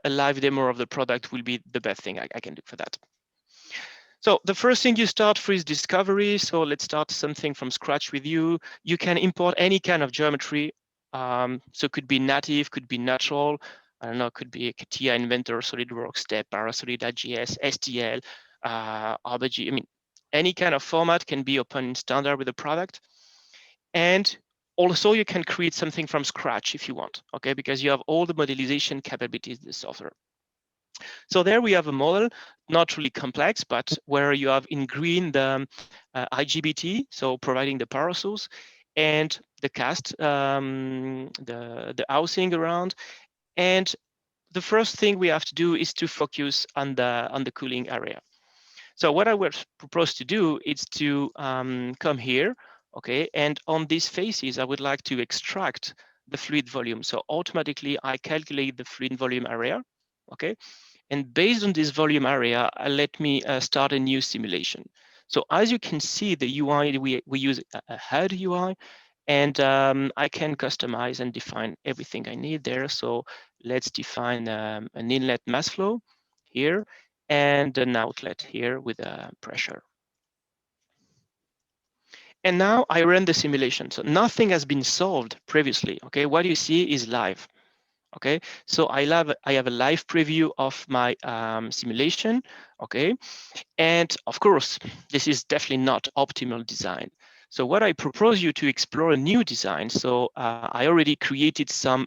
a live demo of the product will be the best thing I can do for that. So the first thing you start with is discovery. So let's start something from scratch with you. You can import any kind of geometry. So it could be native, could be natural. I don't know, could be a CATIA, Inventor, SolidWorks, Step, Parasolid.js, STL, RBG. I mean, any kind of format can be open in standard with the product. And also you can create something from scratch if you want, okay? Because you have all the modelization capabilities in the software. So there we have a model, not really complex, but where you have in green the IGBT, so providing the power source, and the cast, the housing around. And the first thing we have to do is to focus on the cooling area. So what I would propose to do is to come here, okay, and on these faces, I would like to extract the fluid volume. So automatically I calculate the fluid volume area, okay? And based on this volume area, let me start a new simulation. So as you can see, the UI, we use a HUD UI, and I can customize and define everything I need there. So let's define an inlet mass flow here and an outlet here with a pressure. And now I run the simulation. So nothing has been solved previously, okay? What you see is live. Okay, so I have a live preview of my simulation, okay? And of course, this is definitely not optimal design. So what I propose you to explore a new design. So I already created some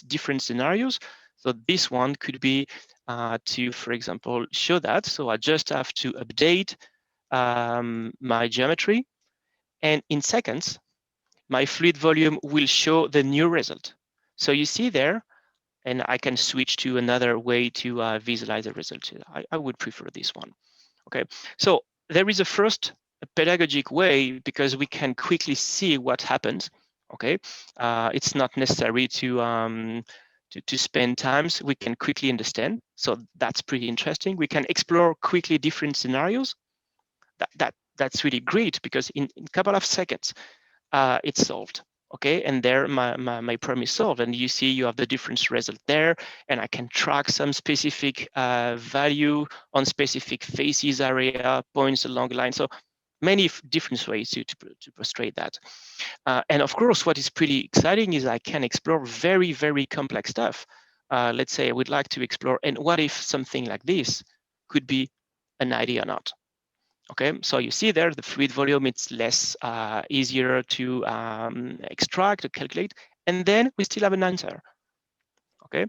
different scenarios. So this one could be to, for example, show that. So I just have to update my geometry. And in seconds, my fluid volume will show the new result. So you see there, and I can switch to another way to visualize the result. I would prefer this one. Okay, so there is a first pedagogic way because we can quickly see what happens. Okay, it's not necessary to spend times. We can quickly understand. So that's pretty interesting. We can explore quickly different scenarios. That's really great because in a couple of seconds, it's solved. Okay, and there my problem is solved, and you see you have the different result there, and I can track some specific value on specific faces area, points along the line. So many different ways to illustrate that. And of course, what is pretty exciting is I can explore very, very complex stuff. Let's say I would like to explore, and what if something like this could be an idea or not? Okay, so you see there the fluid volume, it's less easier to extract, to calculate, and then we still have an answer. Okay,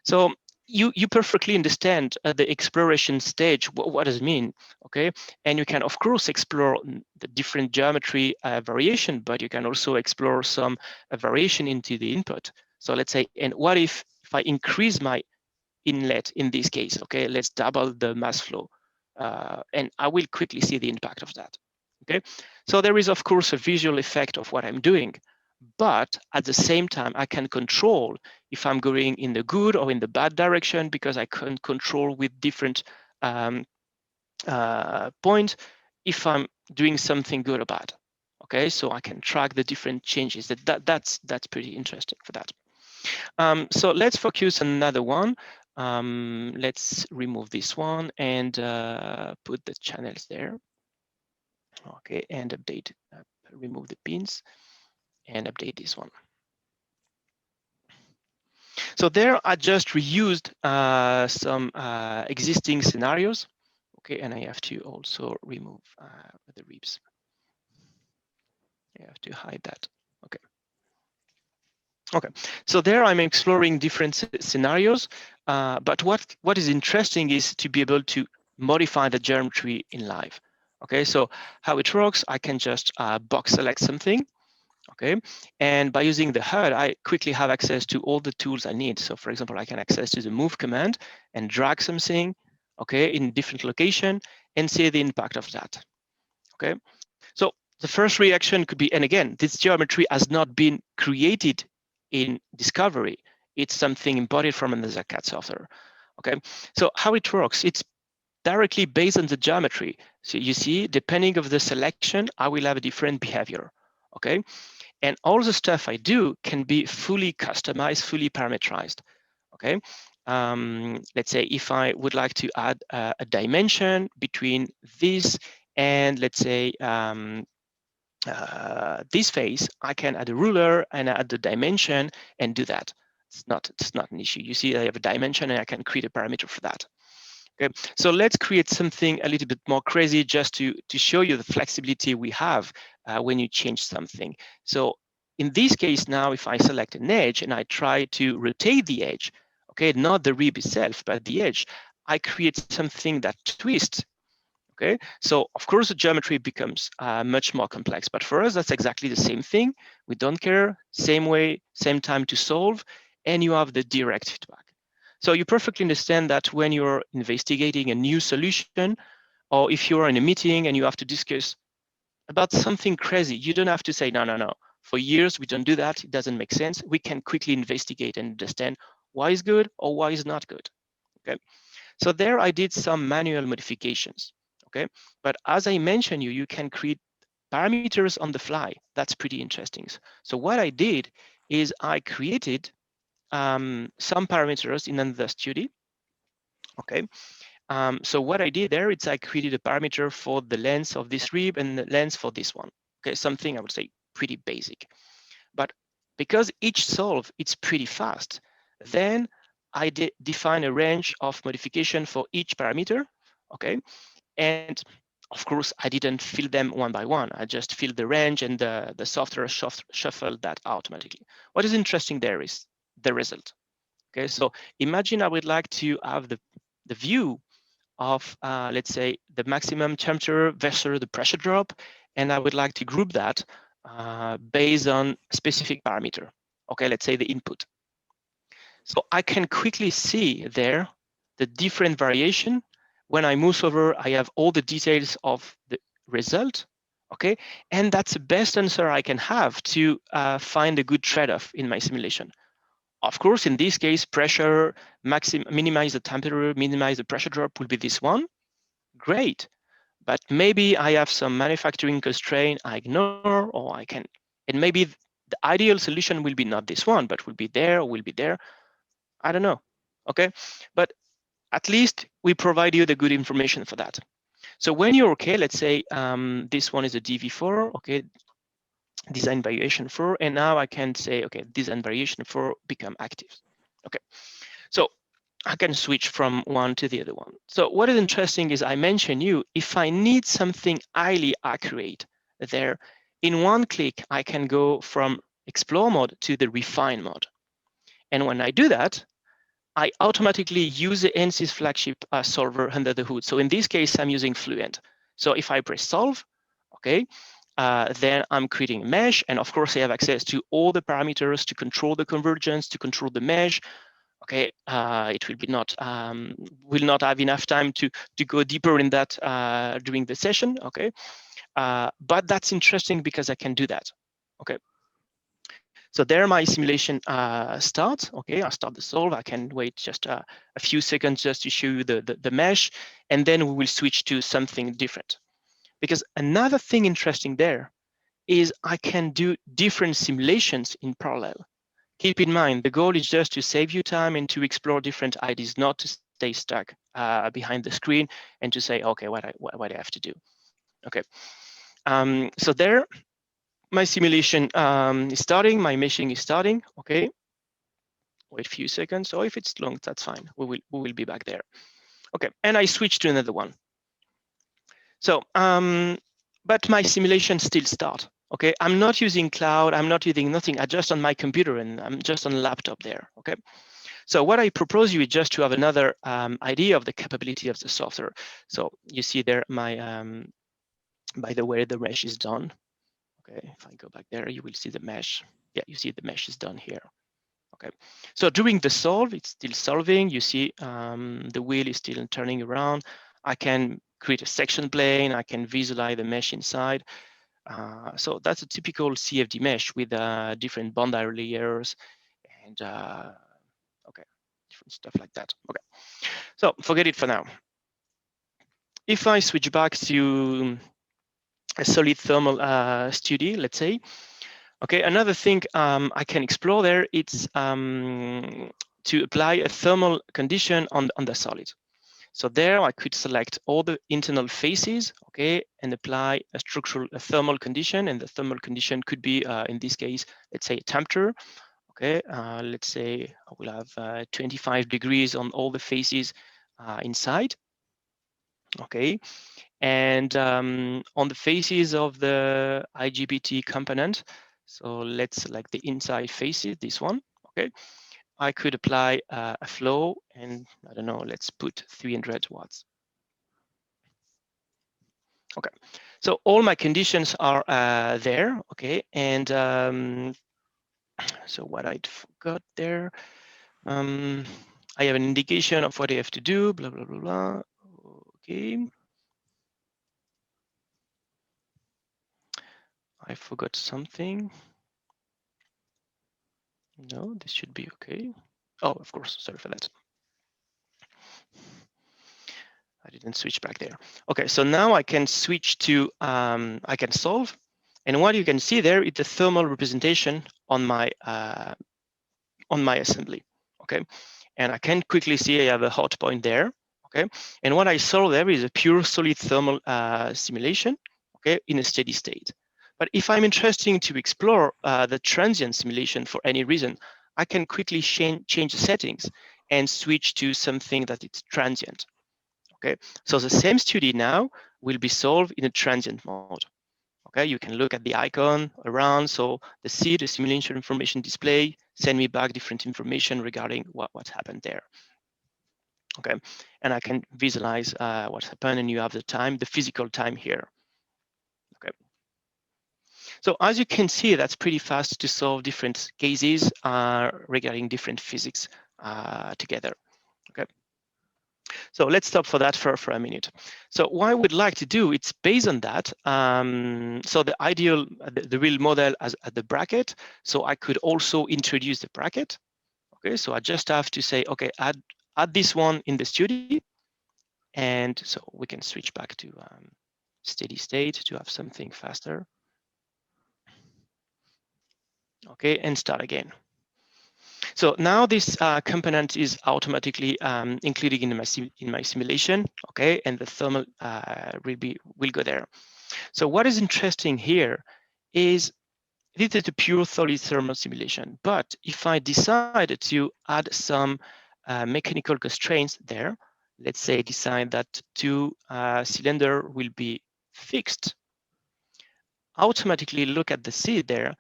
so you perfectly understand the exploration stage. What does it mean? Okay, and you can of course explore the different geometry variation, but you can also explore some variation into the input. So let's say, and what if I increase my inlet in this case? Okay, let's double the mass flow. And I will quickly see the impact of that. Okay, so there is of course a visual effect of what I'm doing, but at the same time I can control if I'm going in the good or in the bad direction because I can control with different points if I'm doing something good or bad. Okay, so I can track the different changes. That's pretty interesting for that. So let's focus on another one. Let's remove this one and put the channels there. Okay, and update, remove the pins and update this one. So there I just reused some existing scenarios. Okay, and I have to also remove the ribs. I have to hide that. Okay. Okay, so there I'm exploring different scenarios, but what is interesting is to be able to modify the geometry in live. Okay, so how it works, I can just box select something, okay, and by using the HUD, I quickly have access to all the tools I need. So for example, I can access to the move command and drag something, okay, in different location and see the impact of that. Okay, so the first reaction could be, and again, this geometry has not been created in discovery. It's something imported from another CAD software. Okay, so how it works, it's directly based on the geometry. So you see, depending of the selection, I will have a different behavior. Okay, and all the stuff I do can be fully customized, fully parameterized. Okay, let's say if I would like to add a dimension between this and let's say this face, I can add a ruler and add the dimension and do that. It's not an issue. You see, I have a dimension and I can create a parameter for that. Okay, so let's create something a little bit more crazy just to show you the flexibility we have when you change something. So in this case now, if I select an edge and I try to rotate the edge, okay, not the rib itself, but the edge, I create something that twists. Okay, so of course the geometry becomes much more complex, but for us that's exactly the same thing. We don't care, same way, same time to solve, and you have the direct feedback. So you perfectly understand that when you're investigating a new solution, or if you're in a meeting and you have to discuss about something crazy, you don't have to say, no. For years, we don't do that. It doesn't make sense. We can quickly investigate and understand why is good or why is not good. Okay. So there I did some manual modifications. Okay. But as I mentioned you can create parameters on the fly. That's pretty interesting. So what I did is I created some parameters in another study. Okay. So what I did there is I created a parameter for the length of this rib and the length for this one. Okay, something I would say pretty basic. But because each solve it's pretty fast, then I define a range of modification for each parameter. Okay, and of course I didn't fill them one by one. I just filled the range, and the software shuffled that automatically. What is interesting there is the result. Okay, so imagine I would like to have the view of, let's say, the maximum temperature versus the pressure drop, and I would like to group that based on a specific parameter. Okay, let's say the input. So I can quickly see there the different variation. When I move over, I have all the details of the result. Okay, and that's the best answer I can have to find a good trade-off in my simulation. Of course, in this case, pressure, minimize the temperature, minimize the pressure drop will be this one. Great. But maybe I have some manufacturing constraint I ignore, or I can, and maybe the ideal solution will be not this one, but will be there, or will be there. I don't know. Okay. But at least we provide you the good information for that. So when you're okay, let's say this one is a DV4, okay, design variation 4, and now I can say, okay, design variation 4 become active. Okay, so I can switch from one to the other one. So what is interesting is I mentioned you, if I need something highly accurate there, in one click, I can go from explore mode to the refine mode. And when I do that, I automatically use the Ansys flagship solver under the hood. So in this case, I'm using Fluent. So if I press solve, okay, then I'm creating a mesh. And of course, I have access to all the parameters to control the convergence, to control the mesh. Okay, it will not have enough time to go deeper in that during the session. Okay, but that's interesting because I can do that. Okay. So there my simulation starts. Okay, I start the solve. I can wait just a few seconds just to show you the mesh, and then we will switch to something different. Because another thing interesting there is I can do different simulations in parallel. Keep in mind, the goal is just to save you time and to explore different ideas, not to stay stuck behind the screen and to say, okay, what I have to do. Okay, so there, my simulation is starting, my meshing is starting. Okay, wait a few seconds. So if it's long, that's fine. We will be back there. Okay, and I switch to another one. So, but my simulation still start. Okay, I'm not using cloud. I'm not using nothing. I'm just on my computer and I'm just on a laptop there. Okay, so what I propose you is just to have another idea of the capability of the software. So you see there my, by the way, the mesh is done. Okay, if I go back there, you will see the mesh. Yeah, you see the mesh is done here. Okay, so during the solve, it's still solving. You see the wheel is still turning around. I can create a section plane. I can visualize the mesh inside. So that's a typical CFD mesh with different boundary layers and okay, different stuff like that. Okay, so forget it for now. If I switch back to a solid thermal study, let's say, okay, another thing I can explore there, it's to apply a thermal condition on the solid. So there I could select all the internal faces, okay, and apply a thermal condition, and the thermal condition could be, in this case, let's say a temperature, okay. Let's say I will have 25 degrees on all the faces inside, okay. And on the faces of the IGBT component, so let's select the inside faces, this one, okay. I could apply a flow, and I don't know, let's put 300 watts. Okay, so all my conditions are there, okay, and so what I forgot there, I have an indication of what I have to do, blah, blah, blah, blah, okay. I forgot something. No, this should be okay. Oh, of course, sorry for that. I didn't switch back there. Okay, so now I can switch to, I can solve. And what you can see there is the thermal representation on my assembly, okay? And I can quickly see I have a hot point there, okay? And what I saw there is a pure solid thermal simulation, okay, in a steady state. But if I'm interested to explore the transient simulation for any reason, I can quickly change the settings and switch to something that it's transient, okay? So the same study now will be solved in a transient mode. Okay, you can look at the icon around, so the simulation information display, send me back different information regarding what happened there. Okay, and I can visualize what happened, and you have the time, the physical time here. Okay, so as you can see, that's pretty fast to solve different cases regarding different physics together. Okay. So let's stop for that for a minute. So what I would like to do, it's based on that. So the ideal, the real model as at the bracket. So I could also introduce the bracket. Okay, so I just have to say, okay, add this one in the studio. And so we can switch back to steady state to have something faster. Okay, and start again. So now this component is automatically included in my simulation, okay, and the thermal will go there. So what is interesting here is this is a pure solid thermal simulation, but if I decide to add some mechanical constraints there, let's say decide that two cylinder will be fixed, automatically look at the seed there,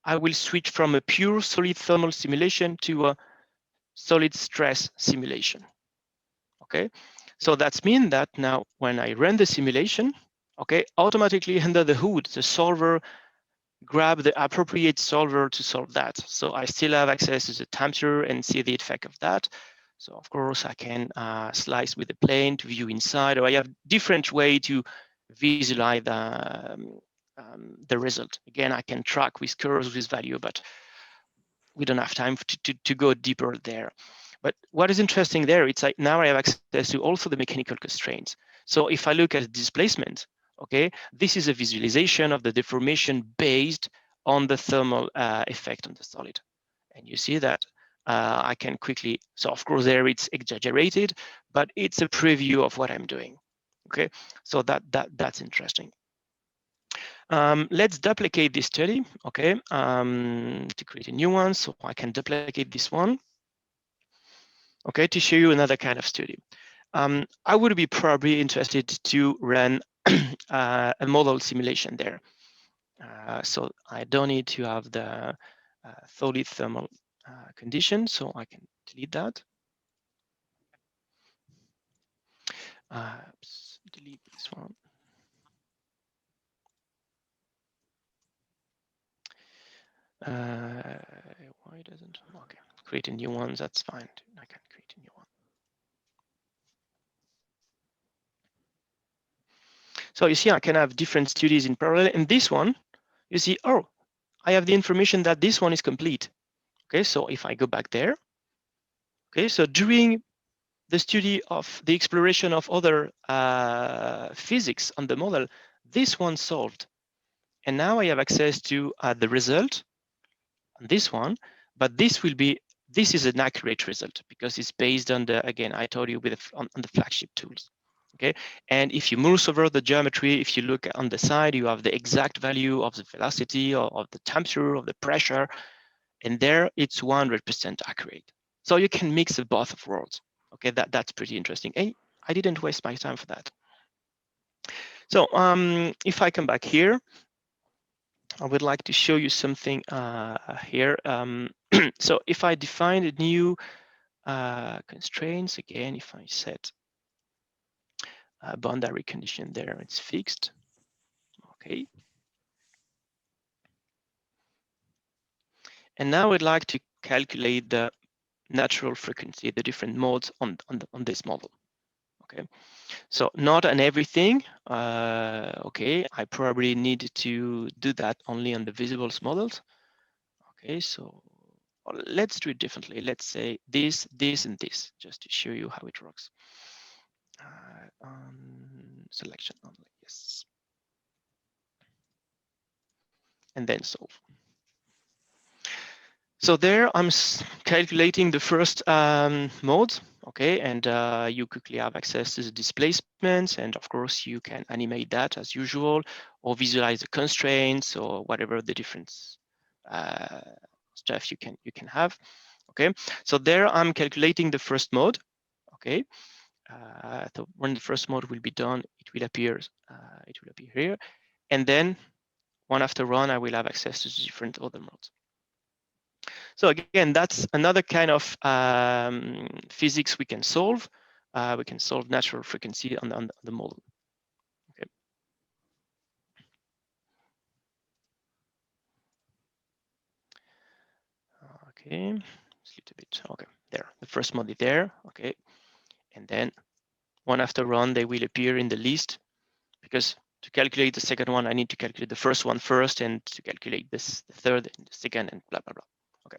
I will switch from a pure solid thermal simulation to a solid stress simulation. Okay, so that's mean that now when I run the simulation, okay, automatically under the hood, the solver grab the appropriate solver to solve that. So I still have access to the temperature and see the effect of that. So of course I can slice with the plane to view inside, or I have different way to visualize the result. Again, I can track with curves, with value, but we don't have time to go deeper there. But what is interesting there, it's like now I have access to also the mechanical constraints. So if I look at displacement, okay, this is a visualization of the deformation based on the thermal effect on the solid. And you see that I can quickly, so of course there it's exaggerated, but it's a preview of what I'm doing. Okay, so that's interesting. Let's duplicate this study, okay, to create a new one. So I can duplicate this one, okay, to show you another kind of study. I would be probably interested to run a model simulation there. So I don't need to have the solid thermal condition, so I can delete that. Delete this one. Why doesn't, okay, create a new one, that's fine. I can create a new one. So you see, I can have different studies in parallel. And this one, you see, oh, I have the information that this one is complete. Okay, so if I go back there, okay, so during the study of the exploration of other physics on the model, this one solved. And now I have access to the result on this one, but this will be this is an accurate result because it's based on the, again, I told you on the flagship tools. Okay, and if you mouse over the geometry, if you look on the side, you have the exact value of the velocity or of the temperature, of the pressure, and there it's 100% accurate. So you can mix the both of worlds. Okay, that's pretty interesting. And I didn't waste my time for that. So if I come back here, I would like to show you something here. So if I define a new constraints, again, if I set a boundary condition there, it's fixed. Okay. And now I'd like to calculate the natural frequency, the different modes on this model. Okay, so not on everything. Okay, I probably need to do that only on the visibles models. Okay, so let's do it differently. Let's say this, this, and this, just to show you how it works. Selection only, yes. And then solve. So there I'm calculating the first mode, okay, and you quickly have access to the displacements, and of course you can animate that as usual, or visualize the constraints or whatever the different stuff you can have. Okay, so there I'm calculating the first mode. Okay, so when the first mode will be done, it will appear here, and then one after one I will have access to the different other modes. So again, that's another kind of physics we can solve. We can solve natural frequency on the model. Okay. Okay, it's a little bit, okay, there, the first model there, okay. And then one after one, they will appear in the list, because to calculate the second one, I need to calculate the first one first, and to calculate this, the third and the second, and blah, blah, blah. Okay.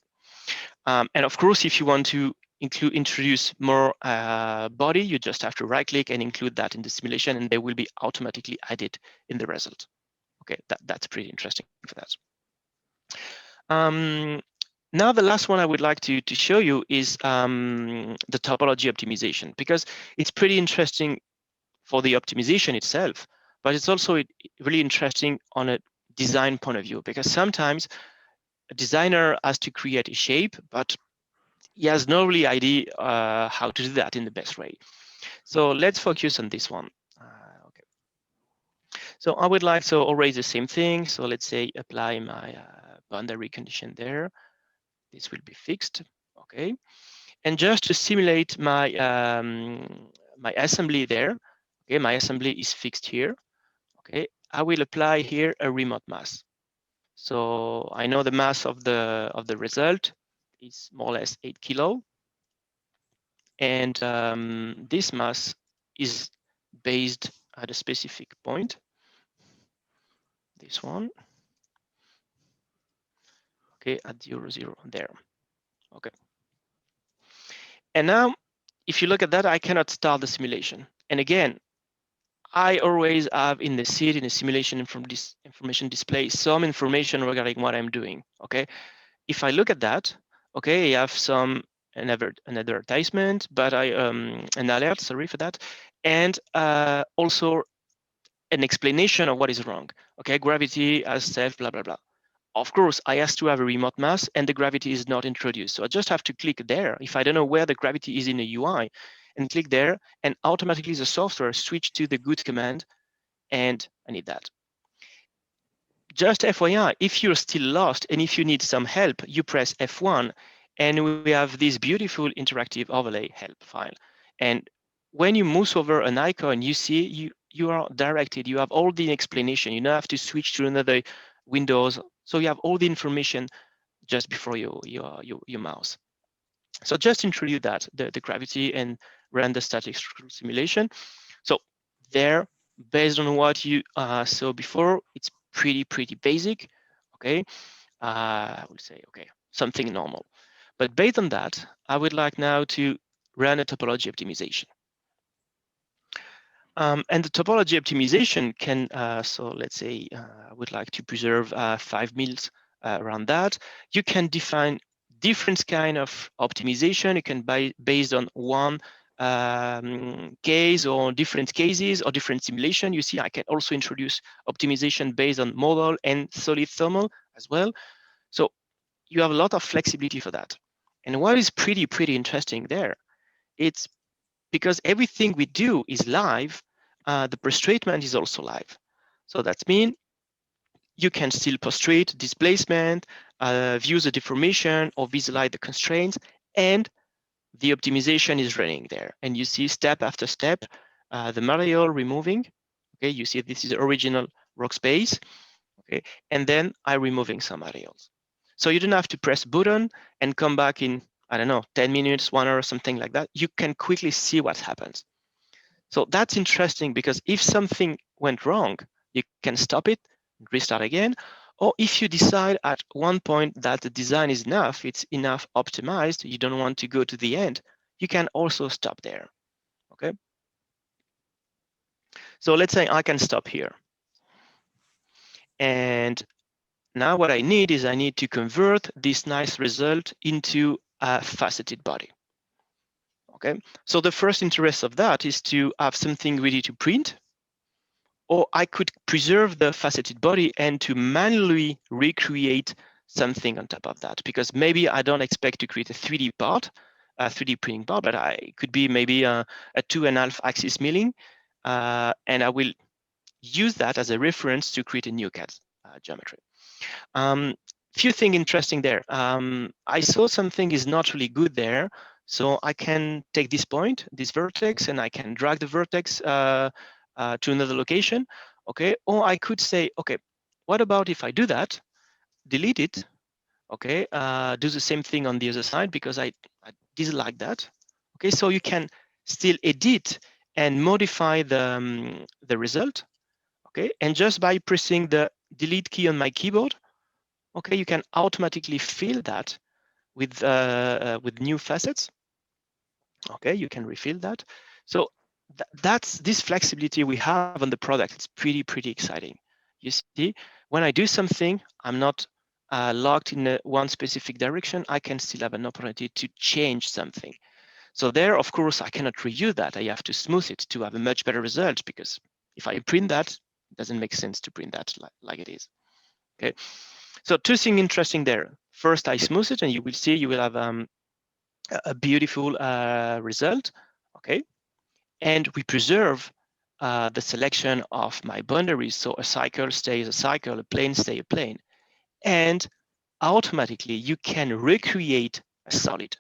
And of course, if you want to introduce more body, you just have to right click and include that in the simulation, and they will be automatically added in the result. Okay, that's pretty interesting for that. Now the last one I would like to show you is the topology optimization, because it's pretty interesting for the optimization itself, but it's also really interesting on a design point of view, because sometimes a designer has to create a shape, but he has no really idea how to do that in the best way. So let's focus on this one. Okay. So I would like to always the same thing. So let's say apply my boundary condition there. This will be fixed. Okay. And just to simulate my my assembly there. Okay, my assembly is fixed here. Okay, I will apply here a remote mass. So I know the mass of the result is more or less 8 kilo. And this mass is based at a specific point, this one, okay, at 0, 0, there, okay. And now, if you look at that, I cannot start the simulation. And again, I always have in the seed, in the simulation from this information display, some information regarding what I'm doing, okay. If I look at that, okay, I have an advertisement, but an alert, sorry for that, and also an explanation of what is wrong. Okay, gravity as self, blah, blah, blah. Of course, I asked to have a remote mass and the gravity is not introduced. So I just have to click there. If I don't know where the gravity is in the UI, and click there, and automatically the software switch to the good command, and I need that. Just FYI, if you're still lost and if you need some help, you press F1 and we have this beautiful interactive overlay help file. And when you mouse over an icon, you see you are directed, you have all the explanation, you don't have to switch to another Windows. So you have all the information just before your mouse. So just introduce that, the gravity, and run the static simulation. So there, based on what you saw before, it's pretty basic, okay? I would say, okay, something normal. But based on that, I would like now to run a topology optimization. And the topology optimization can, so let's say I would like to preserve 5 mils around that. You can define different kind of optimization. You can buy based on one case or different cases or different simulation. You see, I can also introduce optimization based on model and solid thermal as well. So you have a lot of flexibility for that. And what is pretty interesting there, it's because everything we do is live, the post-treatment is also live. So that means you can still post-treat displacement, view the deformation, or visualize the constraints, and the optimization is running there. And you see step after step, the material removing. Okay, you see this is the original workspace. Okay, and then I'm removing some materials. So you don't have to press a button and come back in, I don't know, 10 minutes, 1 hour, something like that. You can quickly see what happens. So that's interesting because if something went wrong, you can stop it, restart again. Or if you decide at one point that the design is enough, it's enough optimized, you don't want to go to the end, you can also stop there, okay? So let's say I can stop here. And now what I need is I need to convert this nice result into a faceted body. Okay, so the first interest of that is to have something ready to print, or I could preserve the faceted body and to manually recreate something on top of that, because maybe I don't expect to create a 3D part, a 3D printing part, but I could be maybe a 2.5 axis milling, and I will use that as a reference to create a new CAD geometry. Few things interesting there. I saw something is not really good there, so I can take this point, this vertex, and I can drag the vertex to another location, okay? Or I could say, okay, what about if I do that, delete it, okay? Do the same thing on the other side because I didn't like that, okay? So you can still edit and modify the result, okay? And just by pressing the delete key on my keyboard, okay, you can automatically fill that with new facets. Okay, you can refill that. So that's this flexibility we have on the product. It's pretty exciting. You see, when I do something, I'm not locked in one specific direction. I can still have an opportunity to change something. So there, of course, I cannot reuse that. I have to smooth it to have a much better result, because if I print that, it doesn't make sense to print that like it is. Okay. So two things interesting there. First, I smooth it, and you will see you will have a beautiful result, okay? And we preserve the selection of my boundaries. So a cycle stays a cycle, a plane stays a plane. And automatically, you can recreate a solid.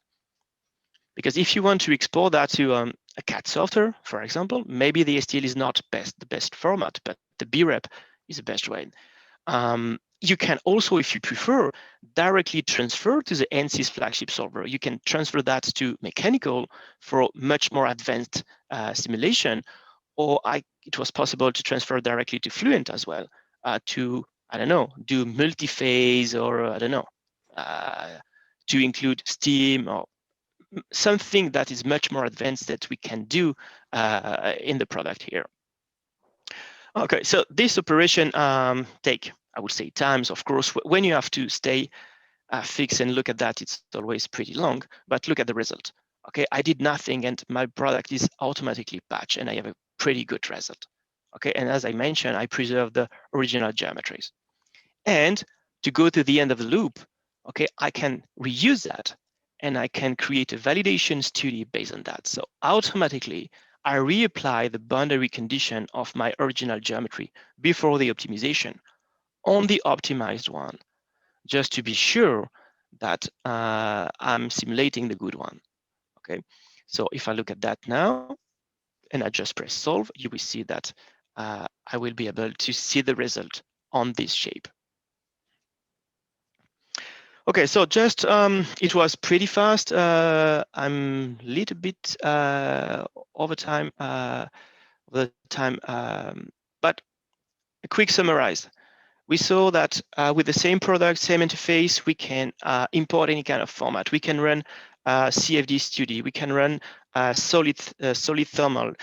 Because if you want to export that to a CAD software, for example, maybe the STL is not the best format, but the BREP is the best way. You can also, if you prefer, directly transfer to the Ansys flagship solver. You can transfer that to mechanical for much more advanced simulation, or it was possible to transfer directly to Fluent as well, to, I don't know, do multi-phase, or I don't know, to include Steam or something that is much more advanced that we can do in the product here. Okay, so this operation take, I would say, times. Of course, when you have to stay fixed and look at that, it's always pretty long, but look at the result. Okay, I did nothing and my product is automatically patched and I have a pretty good result. Okay, and as I mentioned, I preserve the original geometries. And to go to the end of the loop, okay, I can reuse that and I can create a validation study based on that. So automatically, I reapply the boundary condition of my original geometry before the optimization on the optimized one, just to be sure that I'm simulating the good one. Okay, so if I look at that now and I just press solve, you will see that I will be able to see the result on this shape. Okay, so just it was pretty fast. I'm a little bit over time, but a quick summarize. We saw that with the same product, same interface, we can import any kind of format. We can run CFD study. We can run solid thermal,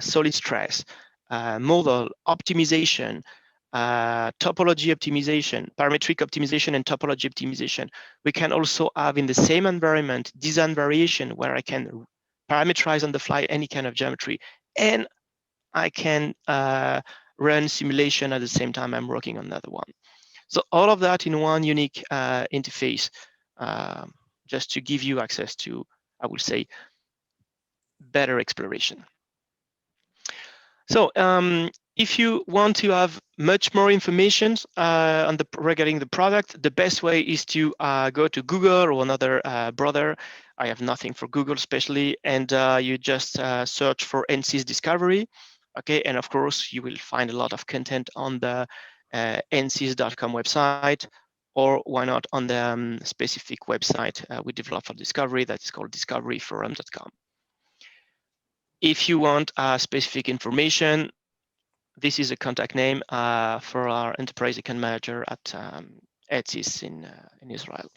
solid stress, model optimization, topology optimization, parametric optimization and topology optimization. We can also have in the same environment design variation where I can parameterize on the fly any kind of geometry, and I can run simulation at the same time I'm working on another one. So all of that in one unique interface, just to give you access to, I would say, better exploration. So if you want to have much more information regarding the product, the best way is to go to Google or another browser. I have nothing for Google especially, and you just search for Ansys Discovery. Okay, and of course you will find a lot of content on the ansys.com website, or why not on the specific website we developed for Discovery that is called discoveryforum.com. If you want specific information, this is a contact name for our enterprise account manager at Ansys in Israel.